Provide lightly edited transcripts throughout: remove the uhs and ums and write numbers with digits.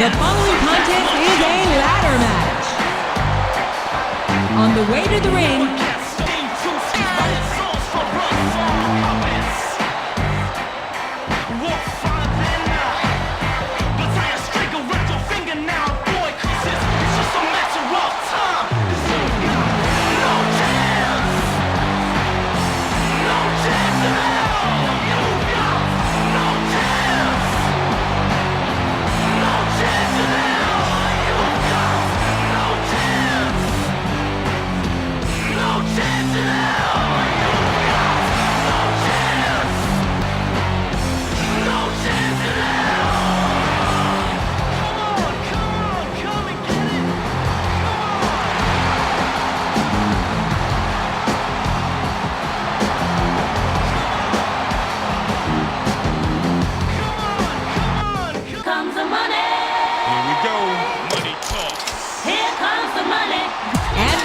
The following contest is a ladder match. On the way to the ring,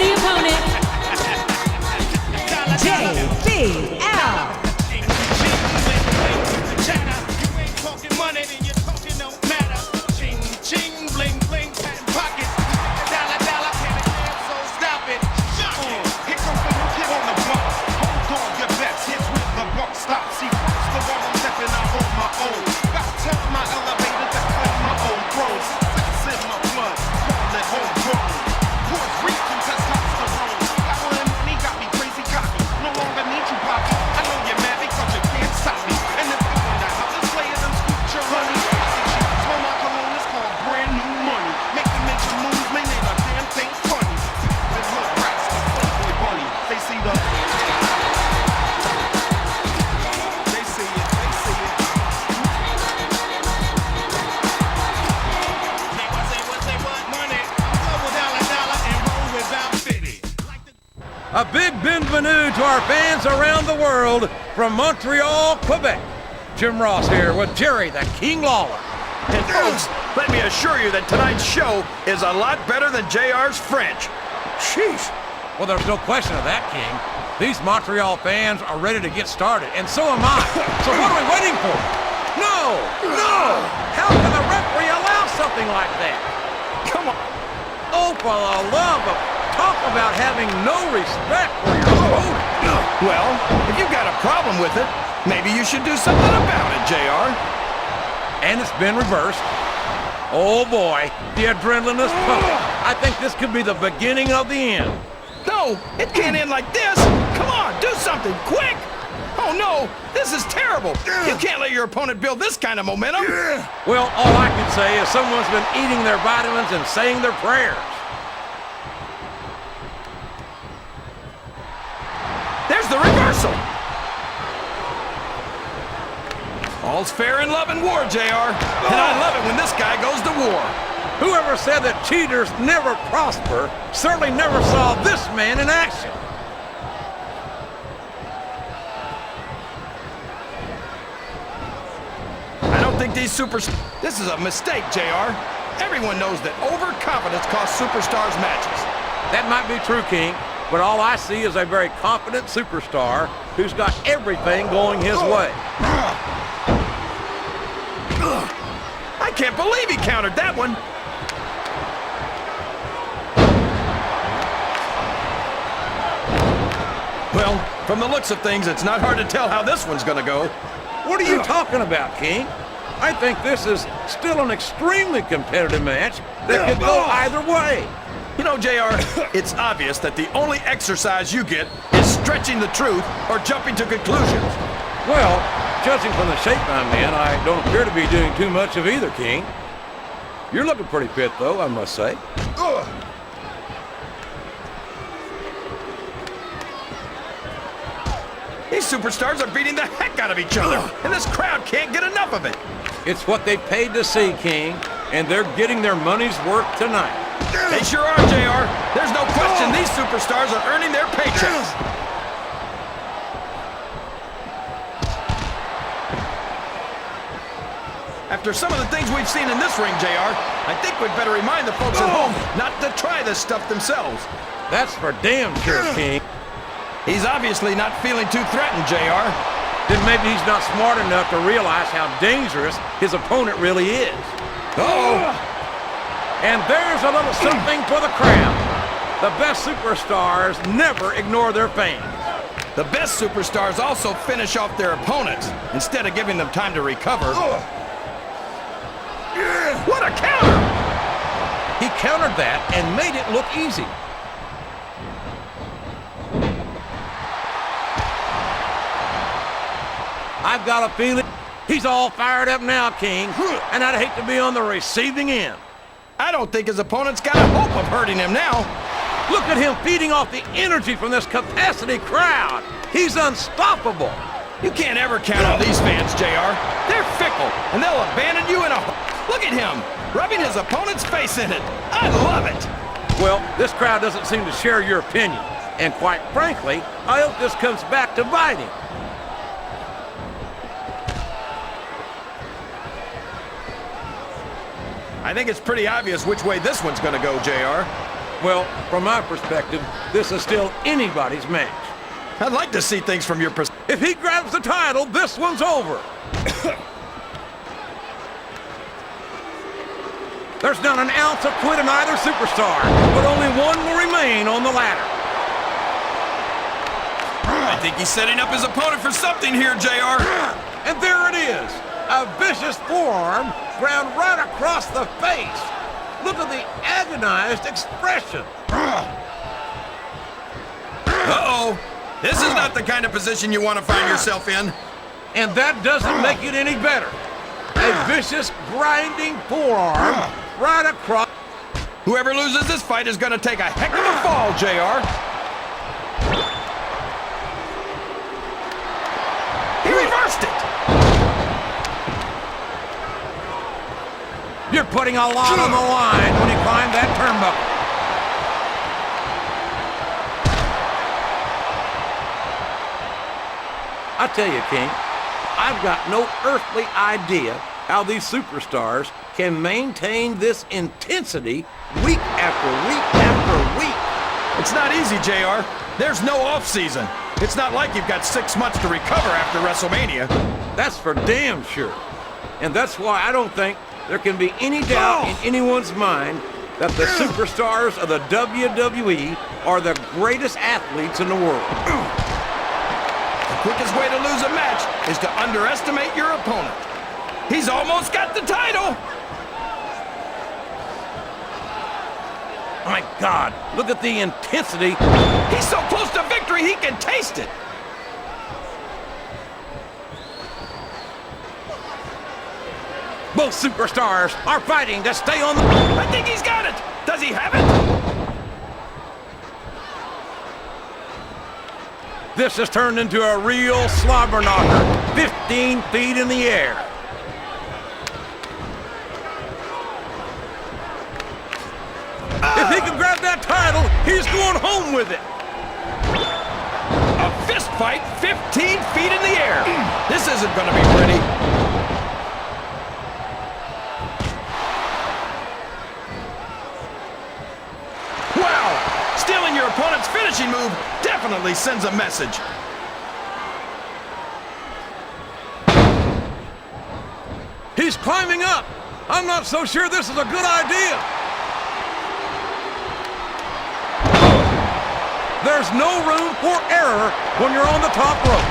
the opponent, JBL. A big bienvenue to our fans around the world from Montreal, Quebec. Jim Ross here with Jerry the King Lawler. And folks, let me assure you that tonight's show is a lot better than JR's French. Sheesh. Well, there's no question of that, King. These Montreal fans are ready to get started, and so am I. So what are we waiting for? No! No! How can the referee allow something like that? Come on. Oh, for the love of... Talk about having no respect for your opponent. Well, if you've got a problem with it, maybe you should do something about it, JR. And it's been reversed. Oh boy, the adrenaline is pumping. I think this could be the beginning of the end. No, it can't end like this. Come on, do something, quick. Oh no, this is terrible. You can't let your opponent build this kind of momentum. Well, all I can say is someone's been eating their vitamins and saying their prayers. There's the reversal. All's fair in love and war, JR. And I love it when this guy goes to war. Whoever said that cheaters never prosper certainly never saw this man in action. I don't think these This is a mistake, JR. Everyone knows that overconfidence costs superstars matches. That might be true, King. But all I see is a very confident superstar who's got everything going his way. I can't believe he countered that one. Well, from the looks of things, it's not hard to tell how this one's gonna go. What are you talking about, King? I think this is still an extremely competitive match that could go either way. You know, JR, it's obvious that the only exercise you get is stretching the truth or jumping to conclusions. Well, judging from the shape I'm in, I don't appear to be doing too much of either, King. You're looking pretty fit, though, I must say. These superstars are beating the heck out of each other, and this crowd can't get enough of it. It's what they paid to see, King, and they're getting their money's worth tonight. They sure are, JR. There's no question these superstars are earning their paychecks. After some of the things we've seen in this ring, JR, I think we'd better remind the folks at home not to try this stuff themselves. That's for damn sure, King. He's obviously not feeling too threatened, JR. Then maybe he's not smart enough to realize how dangerous his opponent really is. Uh-oh. And there's a little something for the crowd. The best superstars never ignore their fans. The best superstars also finish off their opponents instead of giving them time to recover. What a counter! He countered that and made it look easy. I've got a feeling he's all fired up now, King, and I'd hate to be on the receiving end. I don't think his opponent's got a hope of hurting him now. Look at him feeding off the energy from this capacity crowd. He's unstoppable. You can't ever count on these fans, JR. They're fickle, and they'll abandon you in a... Look at him, rubbing his opponent's face in it. I love it. Well, this crowd doesn't seem to share your opinion. And quite frankly, I hope this comes back to bite him. I think it's pretty obvious which way this one's going to go, JR. Well, from my perspective, this is still anybody's match. I'd like to see things from your perspective. If he grabs the title, this one's over. There's not an ounce of quit in either superstar, but only one will remain on the ladder. I think he's setting up his opponent for something here, JR. And there it is. A vicious forearm ground right across the face. Look at the agonized expression. Uh-oh. This is not the kind of position you want to find yourself in. And that doesn't make it any better. A vicious, grinding forearm right across. Whoever loses this fight is going to take a heck of a fall, JR. He reversed it. You're putting a lot on the line when you climb that turnbuckle. I tell you, King, I've got no earthly idea how these superstars can maintain this intensity week after week after week. It's not easy, JR. There's no off-season. It's not like you've got 6 months to recover after WrestleMania. That's for damn sure. And that's why I don't think there can be any doubt in anyone's mind that the superstars of the WWE are the greatest athletes in the world. The quickest way to lose a match is to underestimate your opponent. He's almost got the title. My God, look at the intensity. He's so close to victory, he can taste it. Both superstars are fighting to stay on the... I think he's got it. Does he have it? This has turned into a real slobber knocker. 15 feet in the air. If he can grab that title, he's going home with it. A fist fight 15 feet in the air. This isn't going to be pretty. Wow! Stealing your opponent's finishing move definitely sends a message. He's climbing up. I'm not so sure this is a good idea. There's no room for error when you're on the top rope.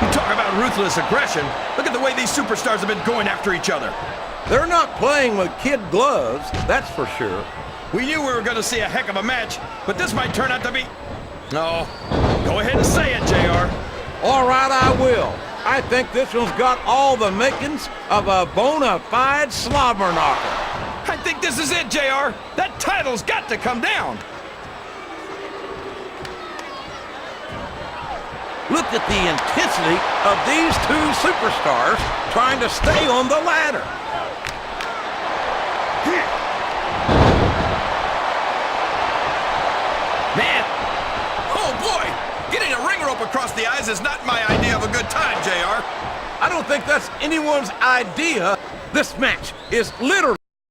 You talk about ruthless aggression. Look at the way these superstars have been going after each other. They're not playing with kid gloves, that's for sure. We knew we were going to see a heck of a match, but this might turn out to be... No. Go ahead and say it, JR. All right, I will. I think this one's got all the makings of a bona fide slobber knocker. I think this is it, JR. That title's got to come down. Look at the intensity of these two superstars trying to stay on the ladder. Man. Oh, boy. Getting a ring rope across the eyes is not my idea of a good time, JR. I don't think that's anyone's idea. This match is literally